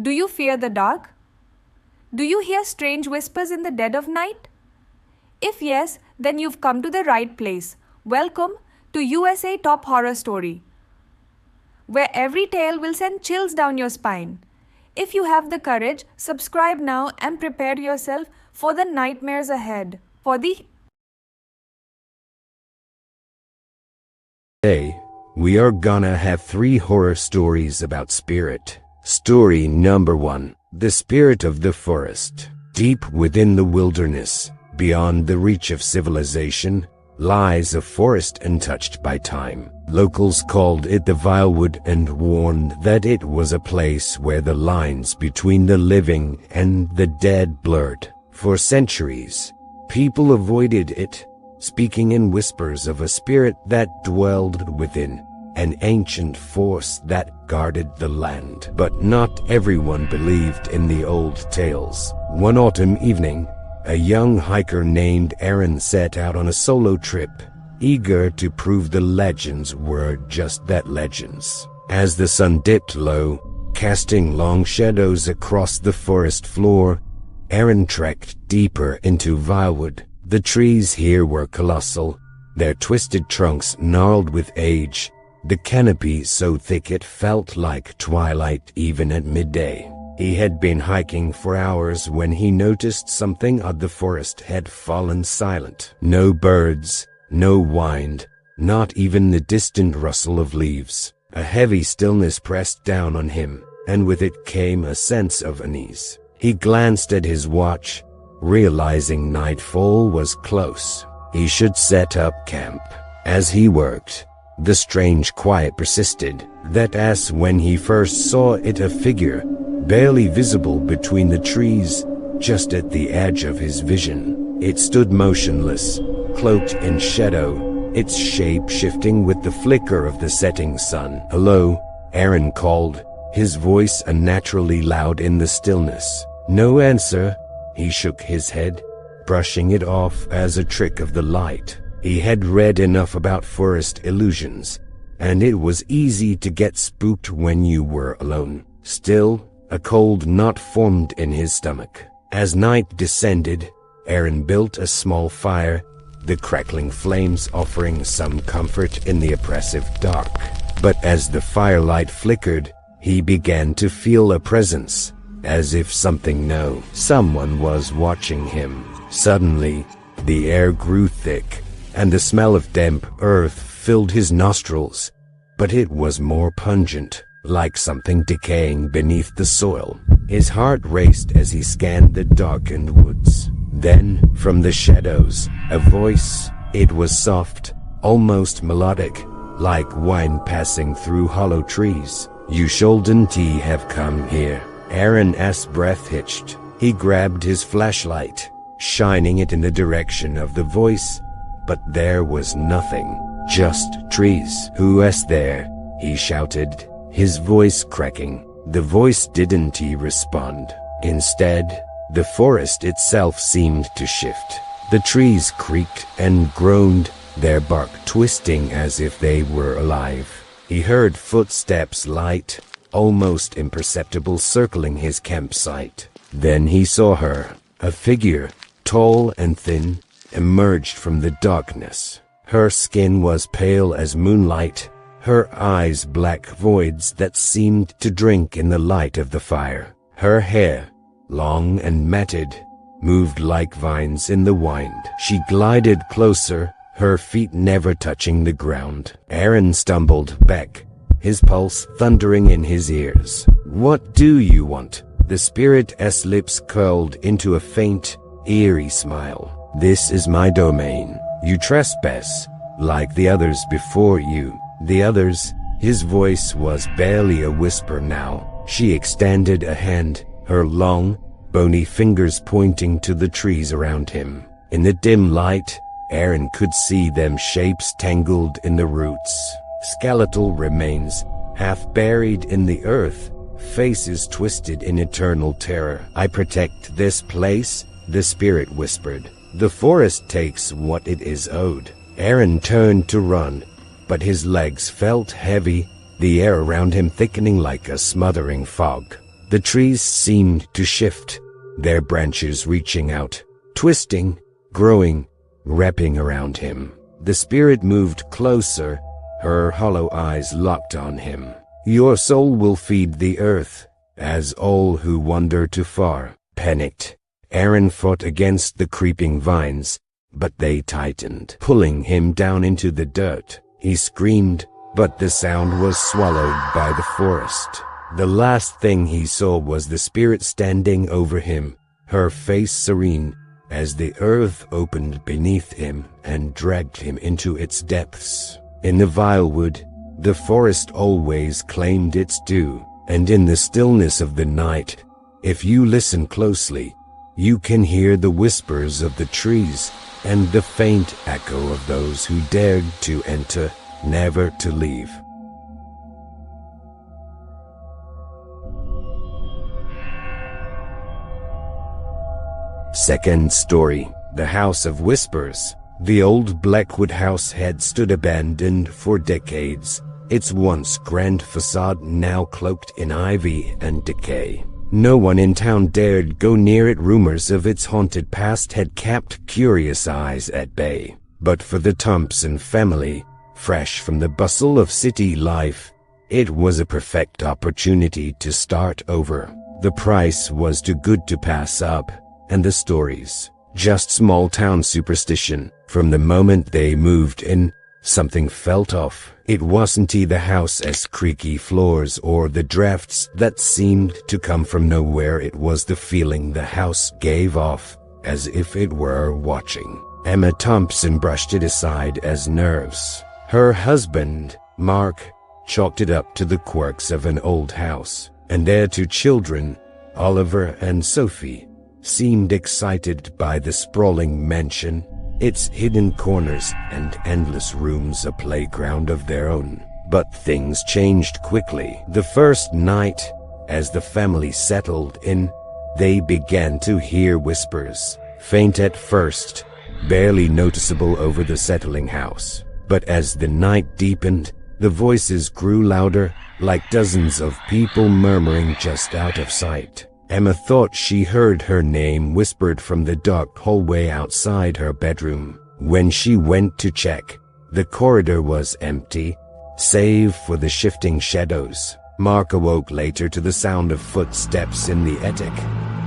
Do you fear the dark? Do you hear strange whispers in the dead of night? If yes, then you've come to the right place. Welcome to USA Top Horror Story, where every tale will send chills down your spine. If you have the courage, subscribe now and prepare yourself for the nightmares ahead. Today, we are gonna have 3 horror stories about spirit. Story number 1. The Spirit of the Forest. Deep within the wilderness, beyond the reach of civilization, lies a forest untouched by time. Locals called it the Vilewood and warned that it was a place where the lines between the living and the dead blurred. For centuries, people avoided it, speaking in whispers of a spirit that dwelled within, an ancient force that guarded the land. But not everyone believed in the old tales. One autumn evening, a young hiker named Aaron set out on a solo trip, eager to prove the legends were just that, legends. As the sun dipped low, casting long shadows across the forest floor, Aaron trekked deeper into Vilewood. The trees here were colossal, their twisted trunks gnarled with age, the canopy so thick it felt like twilight even at midday. He had been hiking for hours when he noticed something odd. The forest had fallen silent. No birds, no wind, not even the distant rustle of leaves. A heavy stillness pressed down on him, and with it came a sense of unease. He glanced at his watch, realizing nightfall was close. He should set up camp. As he worked, the strange quiet persisted. That as when he first saw it, a figure, barely visible between the trees, just at the edge of his vision. It stood motionless, cloaked in shadow, its shape shifting with the flicker of the setting sun. "Hello," Aaron called, his voice unnaturally loud in the stillness. No answer. He shook his head, brushing it off as a trick of the light. He had read enough about forest illusions, and it was easy to get spooked when you were alone. Still, a cold knot formed in his stomach. As night descended, Aaron built a small fire, the crackling flames offering some comfort in the oppressive dark. But as the firelight flickered, he began to feel a presence, as if someone was watching him. Suddenly, the air grew thick, and the smell of damp earth filled his nostrils. But it was more pungent, like something decaying beneath the soil. His heart raced as he scanned the darkened woods. Then, from the shadows, a voice. It was soft, almost melodic, like wind passing through hollow trees. "You shouldn't have come here," Aaron asked, breath hitched. He grabbed his flashlight, shining it in the direction of the voice, but there was nothing. Just trees. "Who is there?" he shouted, his voice cracking. The voice didn't respond. Instead, the forest itself seemed to shift. The trees creaked and groaned, their bark twisting as if they were alive. He heard footsteps light, almost imperceptible, circling his campsite. Then he saw her. A figure, tall and thin, emerged from the darkness. Her skin was pale as moonlight, her eyes black voids that seemed to drink in the light of the fire. Her hair, long and matted, moved like vines in the wind. She glided closer, her feet never touching the ground. Aaron stumbled back, his pulse thundering in his ears. "What do you want?" The spirit's lips curled into a faint, eerie smile. "This is my domain. You trespass, like the others before you." "The others?" His voice was barely a whisper now. She extended a hand, her long, bony fingers pointing to the trees around him. In the dim light, Aaron could see them, shapes tangled in the roots, skeletal remains, half buried in the earth, faces twisted in eternal terror. "I protect this place," the spirit whispered. "The forest takes what it is owed." Aaron turned to run, but his legs felt heavy, the air around him thickening like a smothering fog. The trees seemed to shift, their branches reaching out, twisting, growing, wrapping around him. The spirit moved closer, her hollow eyes locked on him. "Your soul will feed the earth, as all who wander too far." Panicked, Aaron fought against the creeping vines, but they tightened, pulling him down into the dirt. He screamed, but the sound was swallowed by the forest. The last thing he saw was the spirit standing over him, her face serene, as the earth opened beneath him and dragged him into its depths. In the vilewood, the forest always claimed its due, and in the stillness of the night, if you listen closely, you can hear the whispers of the trees and the faint echo of those who dared to enter, never to leave. Second story, The House of Whispers. The old Blackwood house had stood abandoned for decades, its once grand facade now cloaked in ivy and decay. No one in town dared go near it. Rumors of its haunted past had kept curious eyes at bay. But for the Thompson family, fresh from the bustle of city life, it was a perfect opportunity to start over. The price was too good to pass up, and the stories, just small-town superstition. From the moment they moved in, something felt off. It wasn't the house's creaky floors or the drafts that seemed to come from nowhere. It was the feeling the house gave off, as if it were watching. Emma Thompson brushed it aside as nerves. Her husband, Mark, chalked it up to the quirks of an old house, and their two children, Oliver and Sophie, seemed excited by the sprawling mansion, its hidden corners and endless rooms a playground of their own. But things changed quickly. The first night, as the family settled in, they began to hear whispers, faint at first, barely noticeable over the settling house. But as the night deepened, the voices grew louder, like dozens of people murmuring just out of sight. Emma thought she heard her name whispered from the dark hallway outside her bedroom. When she went to check, the corridor was empty, save for the shifting shadows. Mark awoke later to the sound of footsteps in the attic,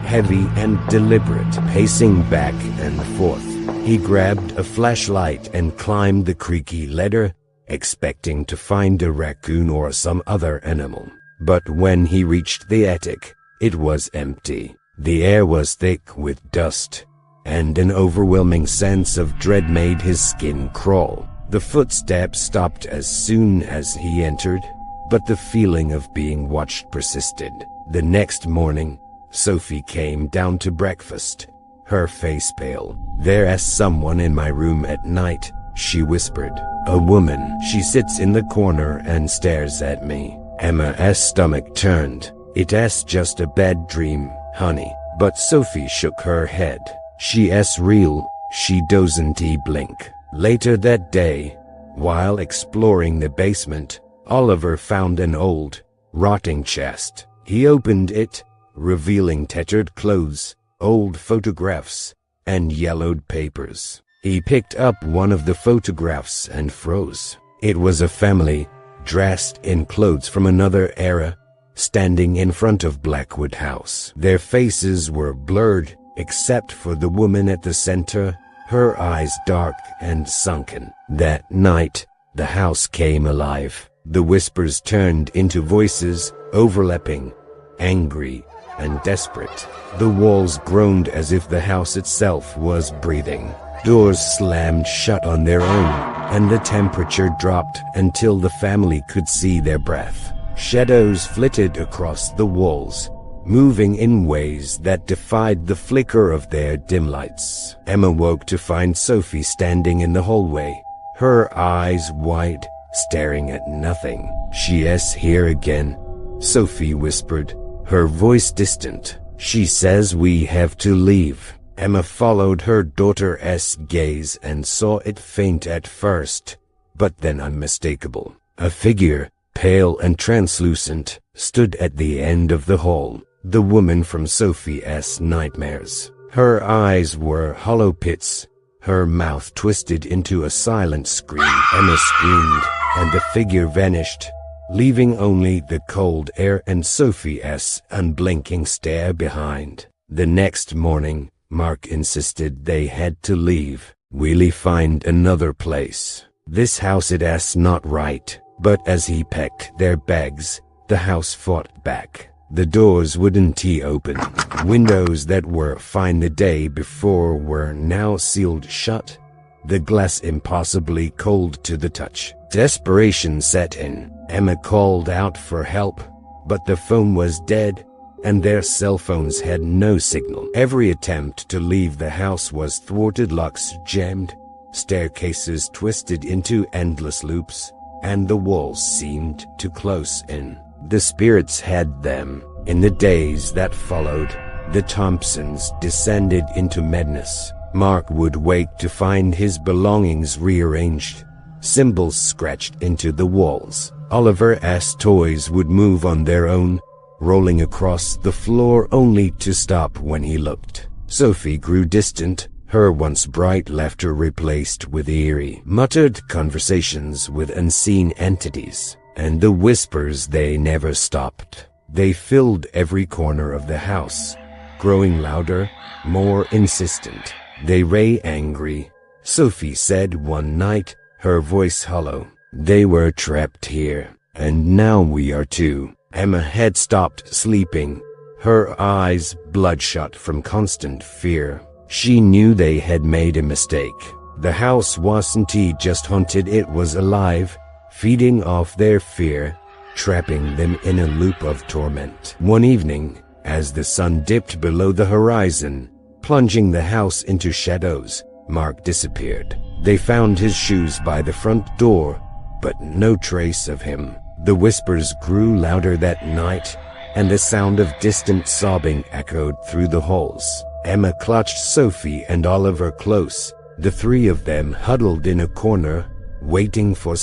heavy and deliberate, pacing back and forth. He grabbed a flashlight and climbed the creaky ladder, expecting to find a raccoon or some other animal. But when he reached the attic, it was empty. The air was thick with dust, and an overwhelming sense of dread made his skin crawl. The footsteps stopped as soon as he entered, but the feeling of being watched persisted. The next morning, Sophie came down to breakfast, her face pale. "There's someone in my room at night," she whispered. "A woman. She sits in the corner and stares at me." Emma's stomach turned. "It's just a bad dream, honey." But Sophie shook her head. "She's real. She doesn't blink." Later that day, while exploring the basement, Oliver found an old, rotting chest. He opened it, revealing tattered clothes, old photographs, and yellowed papers. He picked up one of the photographs and froze. It was a family, dressed in clothes from another era, standing in front of Blackwood House. Their faces were blurred, except for the woman at the center, her eyes dark and sunken. That night, the house came alive. The whispers turned into voices, overlapping, angry, and desperate. The walls groaned as if the house itself was breathing. Doors slammed shut on their own, and the temperature dropped until the family could see their breath. Shadows flitted across the walls, moving in ways that defied the flicker of their dim lights. Emma woke to find Sophie standing in the hallway, her eyes wide, staring at nothing. "She's here again," Sophie whispered, her voice distant. "She says we have to leave." Emma followed her daughter's gaze and saw it faint at first, but then unmistakable. A figure, pale and translucent, stood at the end of the hall. the woman from Sophie's nightmares. Her eyes were hollow pits, her mouth twisted into a silent scream. Emma screamed, and the figure vanished, leaving only the cold air and Sophie's unblinking stare behind. The next morning, Mark insisted they had to leave. "We'll find another place. This house it's not right." But as he packed their bags, the house fought back. The doors wouldn't open. Windows that were fine the day before were now sealed shut, the glass impossibly cold to the touch. Desperation set in. Emma called out for help, but the phone was dead, and their cell phones had no signal. Every attempt to leave the house was thwarted, locks jammed, staircases twisted into endless loops, and the walls seemed to close in. The spirits had them. In the days that followed, the Thompsons descended into madness. Mark would wake to find his belongings rearranged, symbols scratched into the walls. Oliver's toys would move on their own, rolling across the floor only to stop when he looked. Sophie grew distant, her once bright laughter replaced with eerie, muttered conversations with unseen entities. And the whispers, they never stopped. They filled every corner of the house, growing louder, more insistent. "They were angry," Sophie said one night, her voice hollow. "They were trapped here, and now we are too." Emma had stopped sleeping, her eyes bloodshot from constant fear. She knew they had made a mistake. The house wasn't just haunted, it was alive, feeding off their fear, trapping them in a loop of torment. One evening, as the sun dipped below the horizon, plunging the house into shadows, Mark disappeared. They found his shoes by the front door, but no trace of him. The whispers grew louder that night, and the sound of distant sobbing echoed through the halls. Emma clutched Sophie and Oliver close, the three of them huddled in a corner, waiting for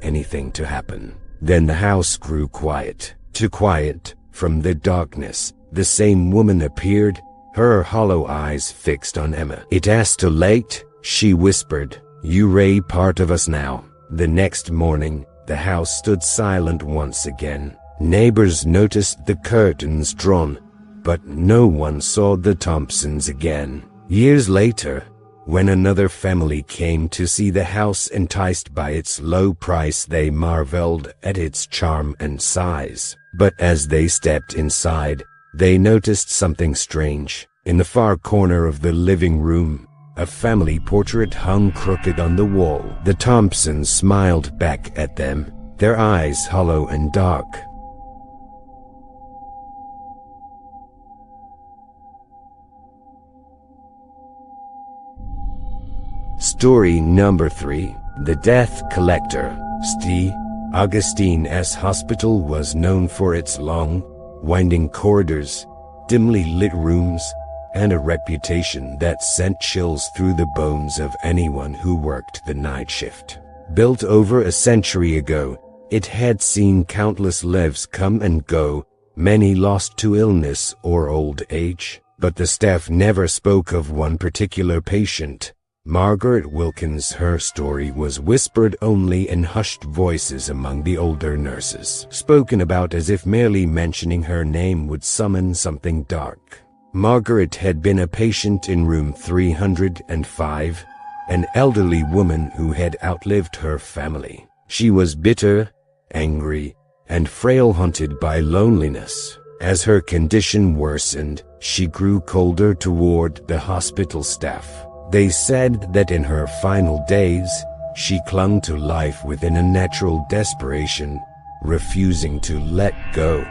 anything to happen. Then the house grew quiet, too quiet. From the darkness, the same woman appeared, her hollow eyes fixed on Emma. "It's too late," she whispered. "You're part of us now." The next morning, the house stood silent once again. Neighbors noticed the curtains drawn, but no one saw the Thompsons again. Years later, when another family came to see the house, enticed by its low price, they marveled at its charm and size. But as they stepped inside, they noticed something strange. In the far corner of the living room, a family portrait hung crooked on the wall. The Thompsons smiled back at them, their eyes hollow and dark. Story number 3. The Death Collector. St. Augustine's hospital was known for its long, winding corridors, dimly lit rooms, and a reputation that sent chills through the bones of anyone who worked the night shift. Built over a century ago, it had seen countless lives come and go, many lost to illness or old age. But the staff never spoke of one particular patient, Margaret Wilkins. Her story was whispered only in hushed voices among the older nurses, spoken about as if merely mentioning her name would summon something dark. Margaret had been a patient in room 305, an elderly woman who had outlived her family. She was bitter, angry, and frail, haunted by loneliness. As her condition worsened, she grew colder toward the hospital staff. They said that in her final days, she clung to life with an unnatural desperation, refusing to let go,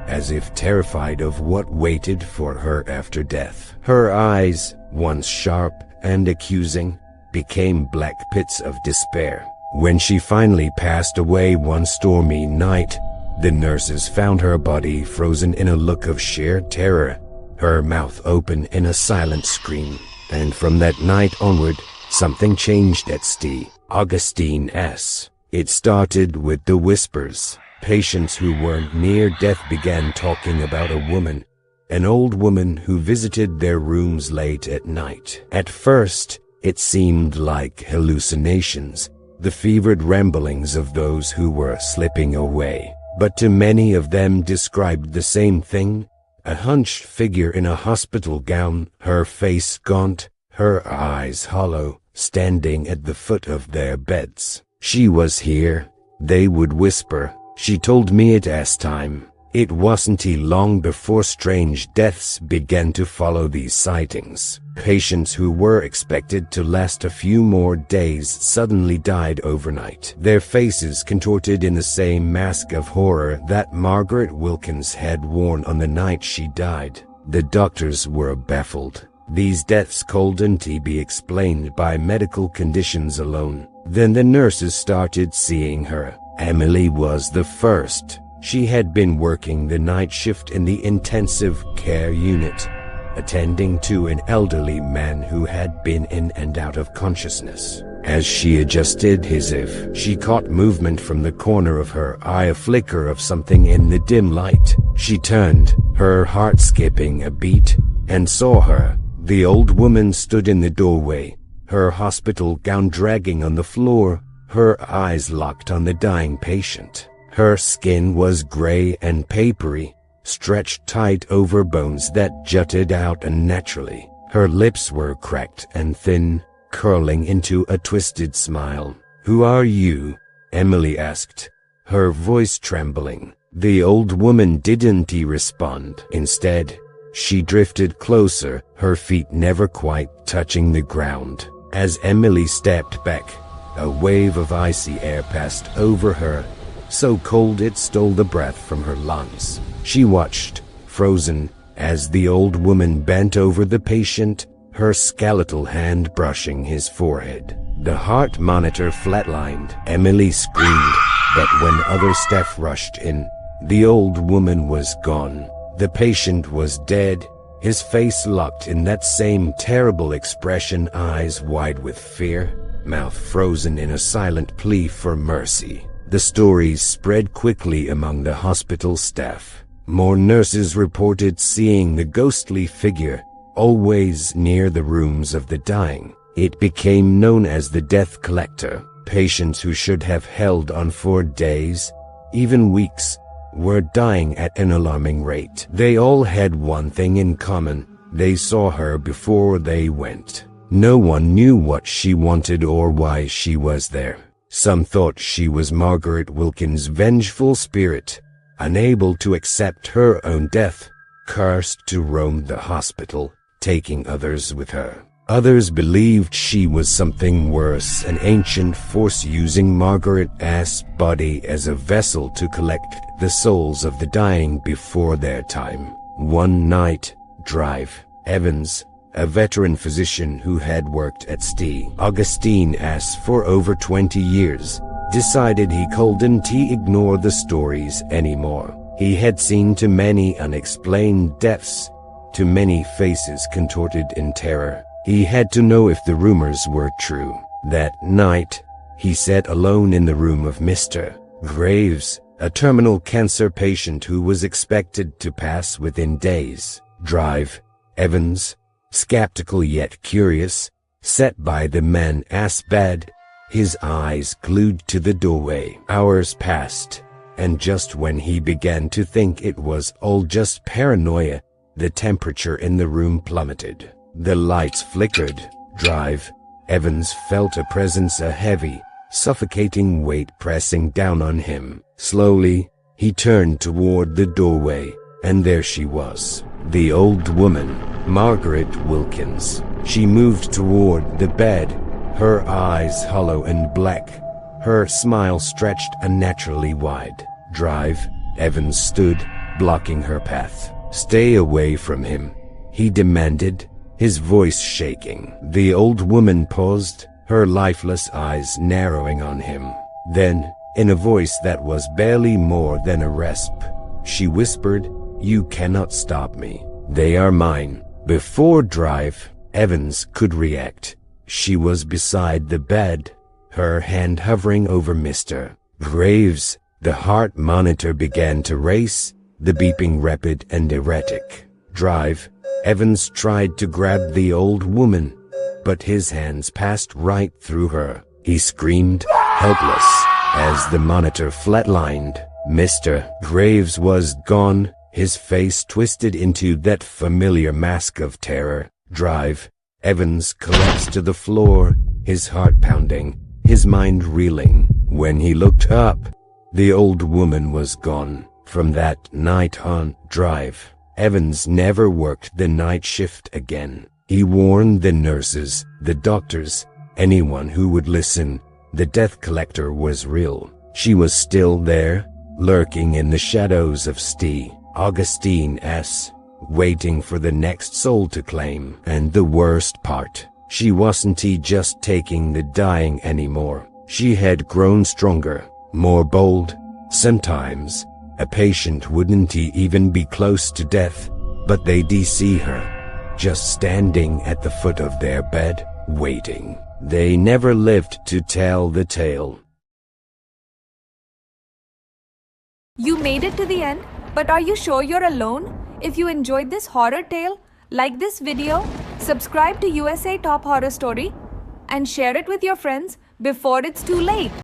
as if terrified of what waited for her after death. Her eyes, once sharp and accusing, became black pits of despair. When she finally passed away one stormy night, the nurses found her body frozen in a look of sheer terror, her mouth open in a silent scream. And from that night onward, something changed at St. Augustine's. It started with the whispers. Patients who were near death began talking about a woman an old woman who visited their rooms late at night. At first, it seemed like hallucinations, the fevered ramblings of those who were slipping away. But to many of them described the same thing, a hunched figure in a hospital gown, her face gaunt, her eyes hollow, standing at the foot of their beds. "She was here," they would whisper. "She told me it as time." It wasn't long before strange deaths began to follow these sightings. Patients who were expected to last a few more days suddenly died overnight, their faces contorted in the same mask of horror that Margaret Wilkins had worn on the night she died. The doctors were baffled. These deaths couldn't be explained by medical conditions alone. Then the nurses started seeing her. Emily was the first. She had been working the night shift in the intensive care unit, attending to an elderly man who had been in and out of consciousness. As she adjusted his she caught movement from the corner of her eye, a flicker of something in the dim light. She turned, her heart skipping a beat, and saw her. The old woman stood in the doorway, her hospital gown dragging on the floor, her eyes locked on the dying patient. Her skin was gray and papery, stretched tight over bones that jutted out unnaturally. Her lips were cracked and thin, curling into a twisted smile. "Who are you?" Emily asked, her voice trembling. The old woman didn't respond. Instead, she drifted closer, her feet never quite touching the ground. As Emily stepped back, a wave of icy air passed over her, so cold it stole the breath from her lungs. She watched, frozen, as the old woman bent over the patient, her skeletal hand brushing his forehead. The heart monitor flatlined. Emily screamed, but when other staff rushed in, the old woman was gone. The patient was dead, his face locked in that same terrible expression, eyes wide with fear, mouth frozen in a silent plea for mercy. The stories spread quickly among the hospital staff. More nurses reported seeing the ghostly figure, always near the rooms of the dying. It became known as the death collector. Patients who should have held on for days, even weeks, were dying at an alarming rate. They all had one thing in common: they saw her before they went. No one knew what she wanted or why she was there. Some thought she was Margaret Wilkins' vengeful spirit, unable to accept her own death, cursed to roam the hospital, taking others with her. Others believed she was something worse, an ancient force using Margaret's body as a vessel to collect the souls of the dying before their time. One night, Evans, a veteran physician who had worked at St. Augustine's for over 20 years, decided he couldn't ignore the stories anymore. He had seen too many unexplained deaths, too many faces contorted in terror. He had to know if the rumors were true. That night, he sat alone in the room of Mr. Graves, a terminal cancer patient who was expected to pass within days. Evans, skeptical yet curious, sat by the man's bed, his eyes glued to the doorway. Hours passed, and just when he began to think it was all just paranoia, the temperature in the room plummeted. The lights flickered. Evans felt a presence, a heavy, suffocating weight pressing down on him. Slowly, he turned toward the doorway, and there she was. The old woman, Margaret Wilkins. She moved toward the bed, her eyes hollow and black, her smile stretched unnaturally wide. Evans stood, blocking her path. "Stay away from him," he demanded, his voice shaking. The old woman paused, her lifeless eyes narrowing on him. Then, in a voice that was barely more than a rasp, she whispered, "You cannot stop me. They are mine." Before Evans could react, she was beside the bed, her hand hovering over Mr. Graves. The heart monitor began to race, the beeping rapid and erratic. drive, Evans tried to grab the old woman, but his hands passed right through her. He screamed, helpless, as the monitor flatlined. Mr. Graves was gone, his face twisted into that familiar mask of terror. Drive, Evans collapsed to the floor, his heart pounding, his mind reeling. When he looked up, the old woman was gone. From that night on, Drive, Evans never worked the night shift again. He warned the nurses, the doctors, anyone who would listen. The death collector was real. She was still there, lurking in the shadows of Augustine S., waiting for the next soul to claim. And the worst part, she wasn't just taking the dying anymore. She had grown stronger, more bold. Sometimes, a patient wouldn't even be close to death, but they'd see her, just standing at the foot of their bed, waiting. They never lived to tell the tale. You made it to the end, but are you sure you're alone? If you enjoyed this horror tale, like this video, subscribe to USA Top Horror Story, and share it with your friends before it's too late.